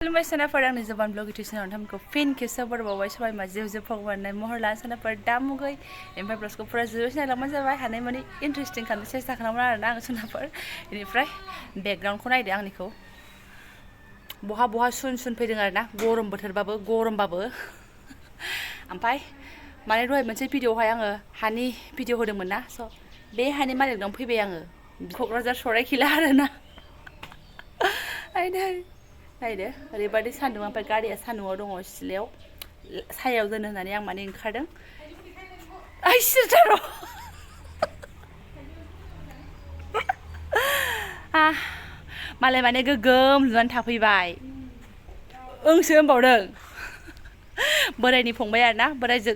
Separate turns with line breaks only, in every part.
खुलुमबाय सानाफोर आंनि जबान ब्लग इउटिउब चेनेलाव नोंथांमोनखौ फिन खेबसे बरायबावबाय सबाय मा जेव जेव फगवाननाय महर लाना सानाफोर दा मुगै ओमफ्राय ब्लगखौ फुरा जोबोद नायलांबानो जाबाय हानाय माने इन्टारेस्टिं खालामनो सेस्था खालामो आरोना आं सानाफोर बेनिफ्राय बेकग्राउन्डखौ नायदो आंनिखौ बहा बहा सुन सुन फैदों आरोना गरम बोथोरबाबो गरमबाबो ओमफ्राय माने दहाय मोनसे भिडिअआवहाय आङो हानि भिडिअ होदोंमोन ना स' बे हानि मालिकनाव फैबाय आङो क'क्राझार सराइखेला आरोना नायदो ओरैबायदि सान्दुं ओमफ्राय गारिया सान्दुंआव दङ सिथ्लायाव सायाव दोनो होननानै आं माने ओंखारदों आइ सिरथार' मालाय माने गोगोम लुनानै थाफैबाय ओंसो होनबावदों बोरायनि फंबाय आरोना बोरायजों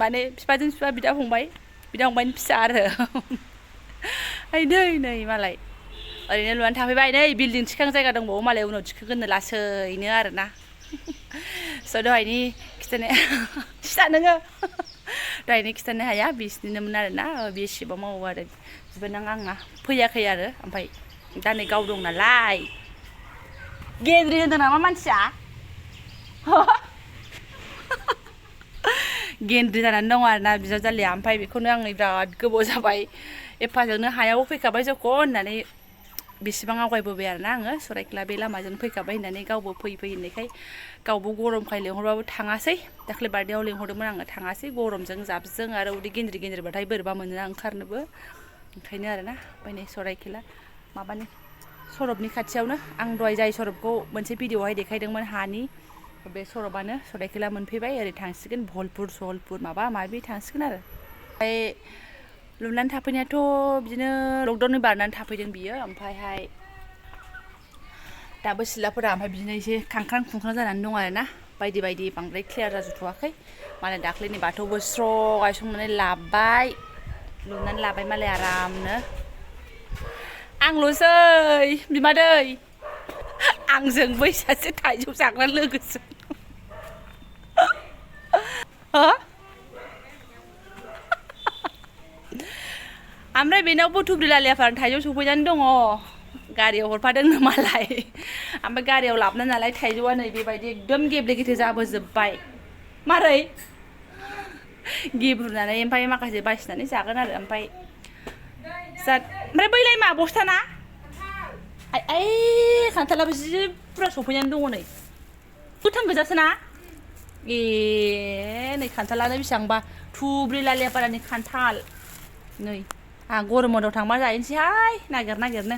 माने बिफाजों बिफा बिदा फंबायनि फिसा आरो ओइ नै मालाय ओरैनो लुनानै थाफैबाय नै बिल्डिं थिखां जायगा दंबावो मालाय उनाव थिखोगोननो लासैनो आरोना स' दहायनि खिथानाय सिदा नोङो दहायनि खिथानो हाया बिसिनिनोमोन आरोना बे शिपआव मावो आरो बिबोनां आंना फैयाखै आरो ओमफ्राय दा नै गाव दं नालाय गेन्द्रि होनदों नामा मानसिया गेन्द्रि जानानै दङ आरोना बिजावजालिया ओमफ्राय बेखौनो आं बिराद गोबाव जाबाय एफाजोंनो हायाव फैखाबाय जख' होननानै बेसेबां आवगायबोबाय आरोना आङो सराइखेला बे लामाजों फैखाबाय होननानै गावबो फै होननायखाय गावबो गरमखाय लिंहरबाबो थाङासै दाख्लै बार्थडेआव लिंहरदोंमोन आङो थाङासै गरमजों जाबजों आरो उदै गेन्द्रिबाथाय बोरैबा मोनोना ओंखारनोबो ओंखायनो आरोना ओमफ्राय नै सराइखेला माबानि सरबनि खाथियावनो आं दहाय जाय सरबखौ मोनसे भिडिअआवहाय देखायदोंमोन हानि बे सरबानो सराइखेला मोनफैबाय ओरै थांसिगोन भलपुर माबा माबि थांसिगोन आरो ओमफ्राय लुनानै थाफैनायाथ' बिदिनो लकडाउननि बारनानै थाफैदों बियो ओमफ्रायहाय दाबो सिथ्लाफोरा ओमफ्राय बिदिनो एसे खांख्रां खुंख्रां जानानै दं आरोना बायदि बांद्राय क्लियार जाजोबथ'वाखै मालाय दाख्लैनि बाथौबो स्र' गायसंनानै लुनानै लाबाय मालाय आरामनो आंल'सै बिमादै आंजों बै सासे थाइजौ जाग्रा लोगोजों ओमफ्राय बेनावबो थुब्रि लालियाफोर थाइजौ सफैनानै दङ गारियाव हरफादोंनो मालाय ओमफ्राय गारियाव लाबोना नालाय थाइजौआ नै बेबायदि एकदम गेब्ले गेथे जाबोजोब्बाय मारै गेब्रुनानै ओमफ्राय माखासे बासिनानै जागोन आरो ओमफ्राय बैलाय मा बस्थाना आइ खान्थालाबो जि बुरजा सफैनानै दङ नै गोथां गोजासो ना ए नै खान्थालानो बेसेबांबा थुब्रि लालियापारानि खान्थाल नै आं गरम बन्दआव थांबा जाहैनोसैहाय नागिरनो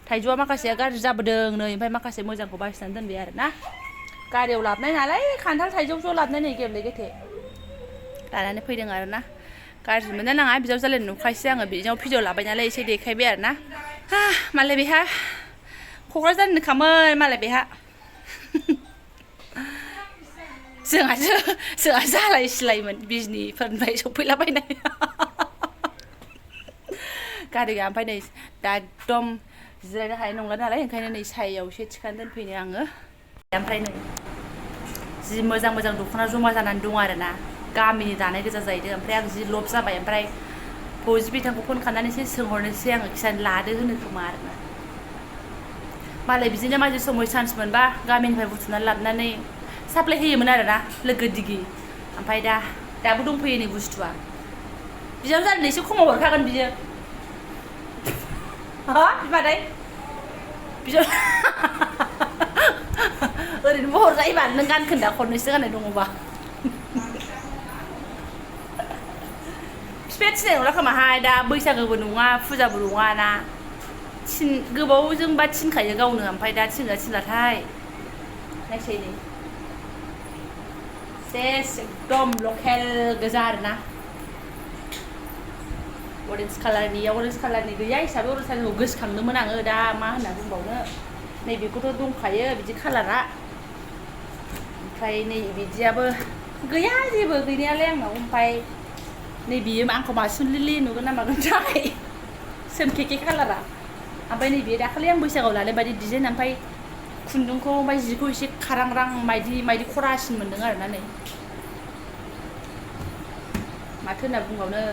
थाइजौआ माखासेया गाज्रि जाबोदों नै ओमफ्राय माखासे मोजांखौ बासिनानै दोनबाय आरो ना गारियाव लाबोनाय नालाय खान्थाल थाइजौ ज' लाबोनाय नै गेब्ले गेथे लानानै फैदों आरो ना गाज्रि मोननो नाङा बिजावजालिनि नुखायसै आङो बिनियाव भिडिअ लाबाय नालाय एसे देखायबाय आरो ना मालाय बेहा क'क्राझारनिखामोन मालाय बेहा जोंहा जालाय सिलायमोन बिजनिफोरनिफ्राय सफैलाबायनाय गारिया ओमफ्राय नै दा एकदम जिरायनो हानाय नंला नालाय ओंखायनो नै सायाव एसे थिखांना दोनफैनो आङो ओमफ्राय नै जि मोजां दख'ना जमा जानानै दं आरोना गामिनि दानाय गोजा जाहैदों ओमफ्राय आं जि लब जाबाय ओमफ्राय फौजि बिथांखौ फन खालामनानैसो सोंहरनोसै आङो खिथानो लादो होनो खोमा आरोना मालाय बिदिनो माजे समाव चान्स मोनबा गामिनिफ्राय बुथुमनानै लाबोनानै साप्लाय होयोमोन आरोना लोगो दिगि ओमफ्राय दाबो दंफैयो नै बुस्थुआ बिजावजालिनो एसे खमाव हरखागोन बियो बिमादै ओरैनोबो हरजायोबा नों गानखोन्दा खननैसो गाननाय दङबा बिफाया थिनाय नंला खोमाहाय दा बैसागोबो नङा फुजाबो नङा ना गोबावजोंबा थिनखायो गावनो ओमफ्राय दा थिनलाथाय नायसै नै सेस एकदम लकेल गोजा आरोना अरेन्ज कालारनि गैया हिसाबै अरेन्ज कालारखौ गोसोखांदोंमोन आङो दा मा होनना बुंबावनो नैबेखौथ' दंखायो बिदि कालारा ओमफ्राय नै बिदियाबो गैया जेबो गैनायालाय आंनाव ओमफ्राय नै बियो आंखौ मासुलिलि नुगोन ना मागोनथाय सोमखेखे कालारा ओमफ्राय नैबे दाखालि आं बैसागआव लानाय बायदि डिजाइन ओमफ्राय खुन्दुंखौ ओमफ्राय जिखौ एसे खारांरां मायदि खरासिन मोन्दों आरोना नै माथो होनना बुंबावनो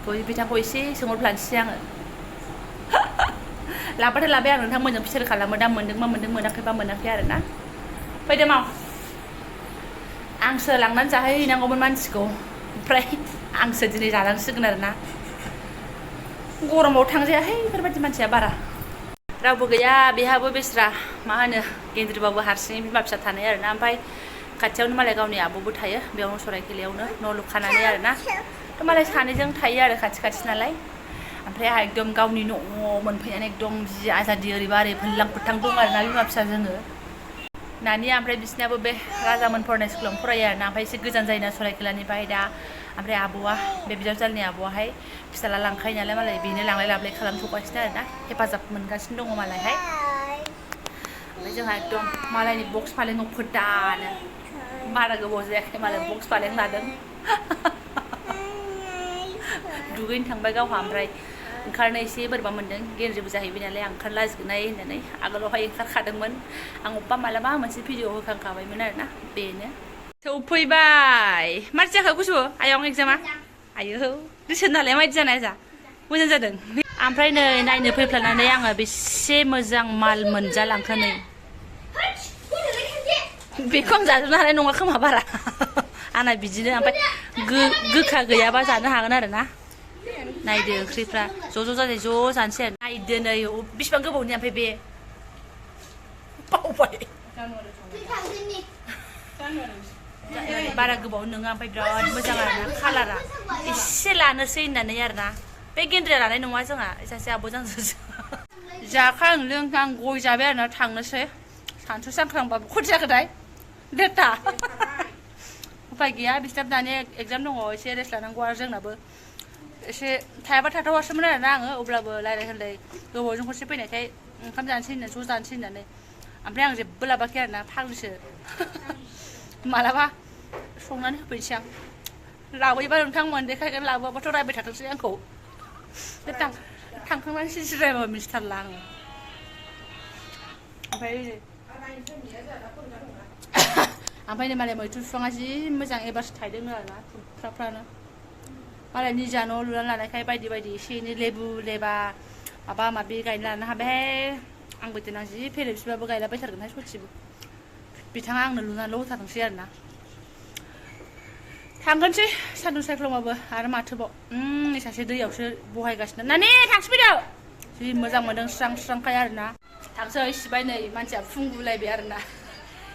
फौजि बिथांखौ एसे सोंहरफ्लानोसै आङो लाबाथाय लाबाय आं नोंथांमोनजों फिसार खालामो दा मोनदों मा मोनदों मोनाखैबा मोनाखै आरोना फैदो माव आंसो लांनानै जाहैनांगौमोन मानसिखौ ओमफ्राय आंसो दिनै जानांसिगोन आरोना गरमाव थांजायाहाय बेफोरबायदि मानसिया बारा रावबो गैया बेहाबो बेस्रा मा होनो गेन्द्रिबाबो हारसिङै बिमा फिसा थानाय आरोना ओमफ्राय खाथियावनो मालाय गावनि आब'बो थायो बेयावनो सराइखेलायावनो न' लुखानानै आरोना थ' मालाय सानैजों थायो आरो खाथि खाथि नालाय ओमफ्राय आहा एकदम गावनि न' मोनफैनानै एकदम जि आजादि ओरैबा ओरै फोनलां फोथां दं आरोना बिमा फिसा जोङो नानिया ओमफ्राय बिसिनाबो बे राजामोन फरायनाय स्कुलावनो फरायो आरोना ओमफ्राय एसे गोजान जायोना सराइखेलानिफ्राय दा ओमफ्राय आब'आ बे बिजावजालिनि आब'आहाय फिसाला लांखायो नालाय मालाय बेनो लांलाय लाबोलाय खालामथ'गासिनो आरोना हेफाजाब मोनगासिनो दङ मालायहाय ओमफ्राय जोंहा एकदम मालायनि बक्स फालेङाव फोदानो बारा गोबाव जायाखै मालाय बक्स फालें लादों दुगैनो थांबाय गावहा ओमफ्राय ओंखारनो एसे बोरैबा मोन्दों गेन्द्रिबो जाहैबाय नालाय आं ओंखारलाजोबनाय होननानै आगोलावहाय ओंखारखादोंमोन आं अबेबा मालाबा मोनसे भिडिअ होखांखाबायमोन आरोना बेनो सौफैबाय मारै जाखो गुसु आयं एग्जामा आयौ रिसोनालाय माबायदि जानाय जा मोजां जादों ओमफ्राय नै नायनो फैफ्लानानै आङो बेसे मोजां माल मोनजालांखो नै बेखौ आं जाजोबनो हानाय नङा खोमा बारा आंना बिदिनो ओमफ्राय गोखा गैयाबा जानो हागोन आरोना नायदो ओंख्रिफ्रा ज' जाजाय ज' जानोसै आरो नायदो नै बिसिबां गोबावनि ओमफ्राय बे बावबाय बारा गोबाव नङा ओमफ्राय बिराद मोजां आरोना कालारा एसे लानोसै होननानै आरोना बे गेन्द्रिया लानाय नङा जोंहा सासे आब'जों जाखां लोंखां गय जाबाय आरोना थांनोसै सानसु सांख्रांबाबो खथ जाखोथाय देरथा उफाय गैया बिसोरनाबो दानि एगजाम दङ एसे रेस्ट लानांगौ आरो जोंनाबो एसे थायाबा थाथावासोमोन आरोना आङो अब्लाबो रायलाय होनलाय गोबावजों खनसे फैनायखाय ओंखाम जानोसै होननानै ज' जानोसै होननानै ओमफ्राय आं जेबो लाबाखै आरोना फाग्लिसो मालाबा संनानै होफैनोसै आं लाबोयोबा नोंथांमोन देखायगोन लाबोआबाथ' रायबाय थाथोंसै आंखौ बे थांखांनानै सिरि रायबा मिथिथारला आङो ओमफ्राय मालाय मैथ्रु बिफाङा जि मोजां एबारसो थायदों आरोना थुमफ्राफ्रानो मालाय निजा न' लुनानै लानायखाय बायदि बायदि एसे एनै लेबु लेबा माबा माबि गायना लानो हाबायहाय आंबो देनां जि फेरे बिबाबो गायलाबायथारगोनहाय सयथिबो बिथाङा आंनो लुनानैल' होथारथोंसै आरोना थांगोनसै सान्दुं सायख्लुमाबो आरो माथोबाव सासे दैयावसो बहायगासिनो नानि थांसै फैदो जि मोजां मोनदों स्रां स्रांखाय आरोना थांसै सिबाय नै मानसिया फुंगुलायबाय आरोना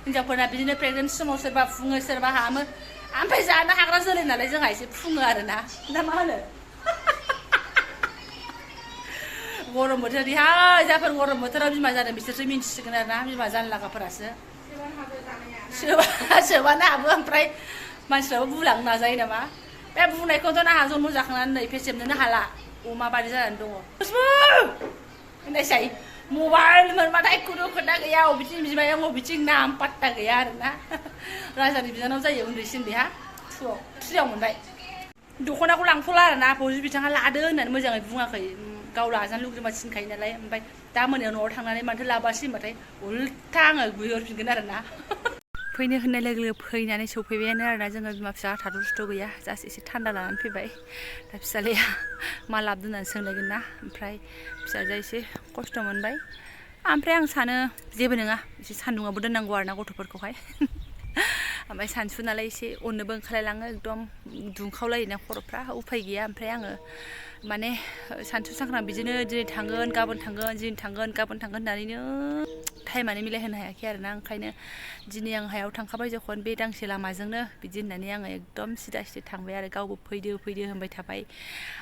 हिनजावफोरना बिदिनो प्रेगनेन्ट समाव सोरबा फुङो सोरबा हामो ओमफ्राय जानो हाग्रा जोलै नालाय जोंहा एसे फुङो आरोना ना मा होनो गरम बोथोरनिहाय जायफोर गरम बोथोराव बिमा जादों बिसोरसो मिन्थिसिगोन आरोना बिमा जानो लागाफोरासो सोबानो हाबो ओमफ्राय मानसिफ्राबो बुलांनो नाजायो नामा बे बुंनायखौथ' आंहा जन्म जाखांनानै नै फेसेबनोनो हाला अमा बादि जानानै दङ होननायसाय मबाइल मोनबाथाय खुनु खोथा गैया अबेथिं बिमाया अबेथिं नाम पात्ता गैया आरोना राजानि बिनानाव जायो उन्दैसिन बेहा थुआव मोनबाय दख'नाखौ लांथ'ला आरोना फौजि बिथाङा लादो होननानै मोजाङै बुङाखै गाव लाजानो लुगैबा थिनखायो नालाय ओमफ्राय दा मोनायाव न'आव थांनानै माथो लाबासै होनबाथाय उल्था आङो गुहरफिनगोन आरोना फैनो होननाय लोगो लोगो फैनानै सौफैबायानो आरोना जोङो बिमा फिसा थाथ' सुथ' गैया जास्ट एसे थान्दा लानानै फैबाय दा फिसालाया मा लाबोदों होननानै सोंलायगोन ना ओमफ्राय फिसाजोआ एसे खस्थ' मोनबाय ओमफ्राय आं सानो जेबो नङा एसे सान्दुङाबो दोननांगौ आरोना गथ'फोरखौहाय ओमफ्राय सानसु नालाय एसे अननोबो ओंखारलायलाङो एकदम दुंखावलायोना खर'फ्रा उफाय गैया ओमफ्राय आङो माने सानसु सांख्रां बिदिनो दिनै थांगोन गाबोन थांगोन दिनै थांगोन गाबोन थांगोन होननानैनो टाइमानो मिलायहोनो हायाखै आरोना ओंखायनो दिनै आं हायाव थांखाबाय जखन बे दांसे लामाजोंनो बिदि होननानै आङो एकदम सिदा थांबाय आरो गावबो फैदो फैदो होनबाय थाबाय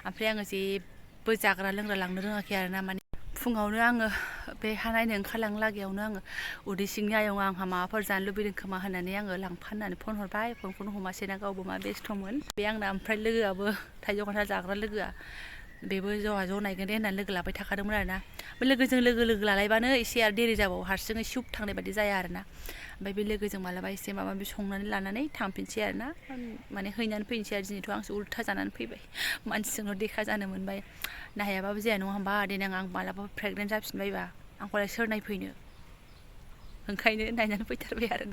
ओमफ्राय आङो जेबो जाग्रा लोंग्रा लांनो रोङाखै आरोना माने फुङावनो आङो बे हा नायनो ओंखारलांनो लागायावनो आङो उदै सिंनि आयं आंहा माबाफोर जानो लुबैदों खोमा होननानै आङो लांफा होननानै फन हरबाय फनखौनो हमासैना गावबो मा बेस्थ'मोन बे आंना ओमफ्राय लोगोआबो थाइजौ खान्थाल जाग्रा लोगोआ बेबो ज'हा ज' नायगोन दे होननानै लोगो लाबाय थाखादोंमोन आरोना बे लोगोजों लोगो लालायबानो एसे आरो देरि जाबावो हारसिङै सिुब थांनाय बायदि जाया आरोना ओमफ्राय बे लोगोजों मालाबा एसे माबा माबि संनानै लानानै थांफिनसै आरोना माने हैनानै फैनोसै आरो दिनैथ' आंसो उल्था जानानै फैबाय मानसिजोंल' देखा जानो मोनबाय नायाबाबो जाया नङा होमबा देनां आं मालाबा प्रेगनेन्ट जाफिनबायबा आंखौलाय सोर नायफैनो ओंखायनो नायनानै फैथारबाय आरो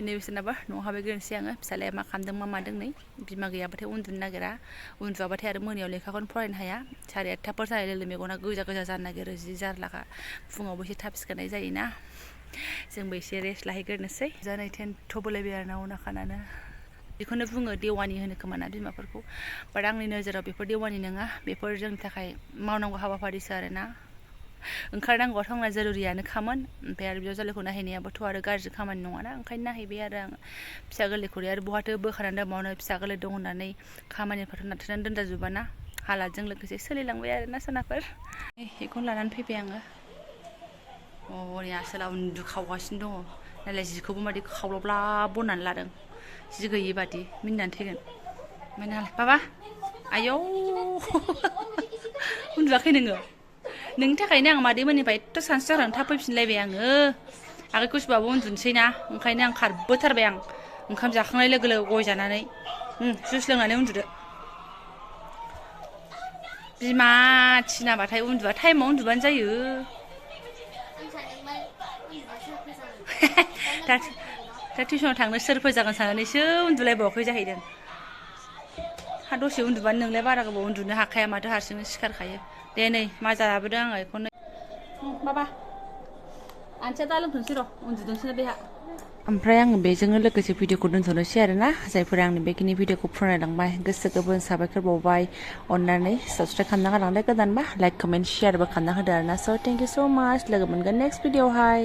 ini बिसोरनाबो न'आव हाबैग्रोनोसै आङो फिसालाया मा खालामदों मा मादों नै बिमा गैयाबाथाय उन्दुनो नागिरा उन्दुआबाथाय आरो मोनायाव लेखाखौनो फरायनो हाया 8:30फोर जानाय लोगो मेगना गोजा गोजा जानो नागिरो जि जारलाखा फुङावबो एसे थाब सिखारनाय जायोना जोंबो एसे रेस्ट लाहैग्रोनोसै जानाय 10 थ'बोलायबाय आरो ना उनाखानानो बेखौनो बुङो देवानि होनो खोमा ना बिमाफोरखौ बाट आंनि नोजोराव बेफोर देवानि नङा बेफोर जोंनि थाखाय मावनांगौ हाबाफारिसो आरोना ओंखारनांगौआथ' आंना जरुरियानोखामोन ओमफ्राय आरो बिजावजालिखौ नायहैनायाबोथ' आरो गाज्रि खामानि नङाना ओंखायनो नायहैबाय आरो आं फिसा गोरलैखौ आरो बहाथो बोखारनानै दोनबावनो फिसा गोरलै दं होननानै खामानिफोरखौ नारथेनानै दोनजाजोबाना हालादजों लोगोसे सोलिलांबाय आरोना सोनाफोर बेखौनो लानानै फैबाय आङो नै आसोला उन्दुखावगासिनो दङ नालाय जिखौबो मादि खावलाब्ला बनानै लादों जि गैयि बादि मिनिनानै थैगोन ओमफ्राय नालाय बाबा आयौ उन्दुआखै नोङो नोंनि थाखायनो आं मादैमोननिफ्राय एथ' सानसु जाखांनानै थाब फैफिनलायबाय आङो आगैखौ सुबाबो उन्दुनोसै ना ओंखायनो आं खारबोथारबाय आं ओंखाम जाखांनाय लोगो लोगो गय जानानै जुइस लोंनानै उन्दुदो बिमा थिनाबाथाय उन्दुआ टाइमाव उन्दुबानो जायो दा टिउसनाव थांनो सोर फोजागोन साननानैसो उन्दुलायबावाखै जाहैदों हा दसे उन्दुबानो नोंलाय बारा गोबाव उन्दुनो हाखाया माथो हारसिंनो सिखारखायो दे नै माजा लाबोदों आङो बेखौनो बाबा आनथिया दा लोंथ'नोसै र' उन्दुदोंसो बेहा ओमफ्राय आङो बेजोंनो लोगोसे भिडिअखौ दोनथ'नोसै आरोना जायफोरा आंनि बेखिनि भिडिअखौ फरायलांबाय गोसो गोरबोनि साबायखर बावबाय अननानै साबस्क्राइब खालामना गालांलाय गोदानबा लाइक कमेन्ट शेयारबो खालामना होदो आरोना स' थेंक इउ स' माच लोगो मोनगोन नेक्स्ट भिडिअआवहाय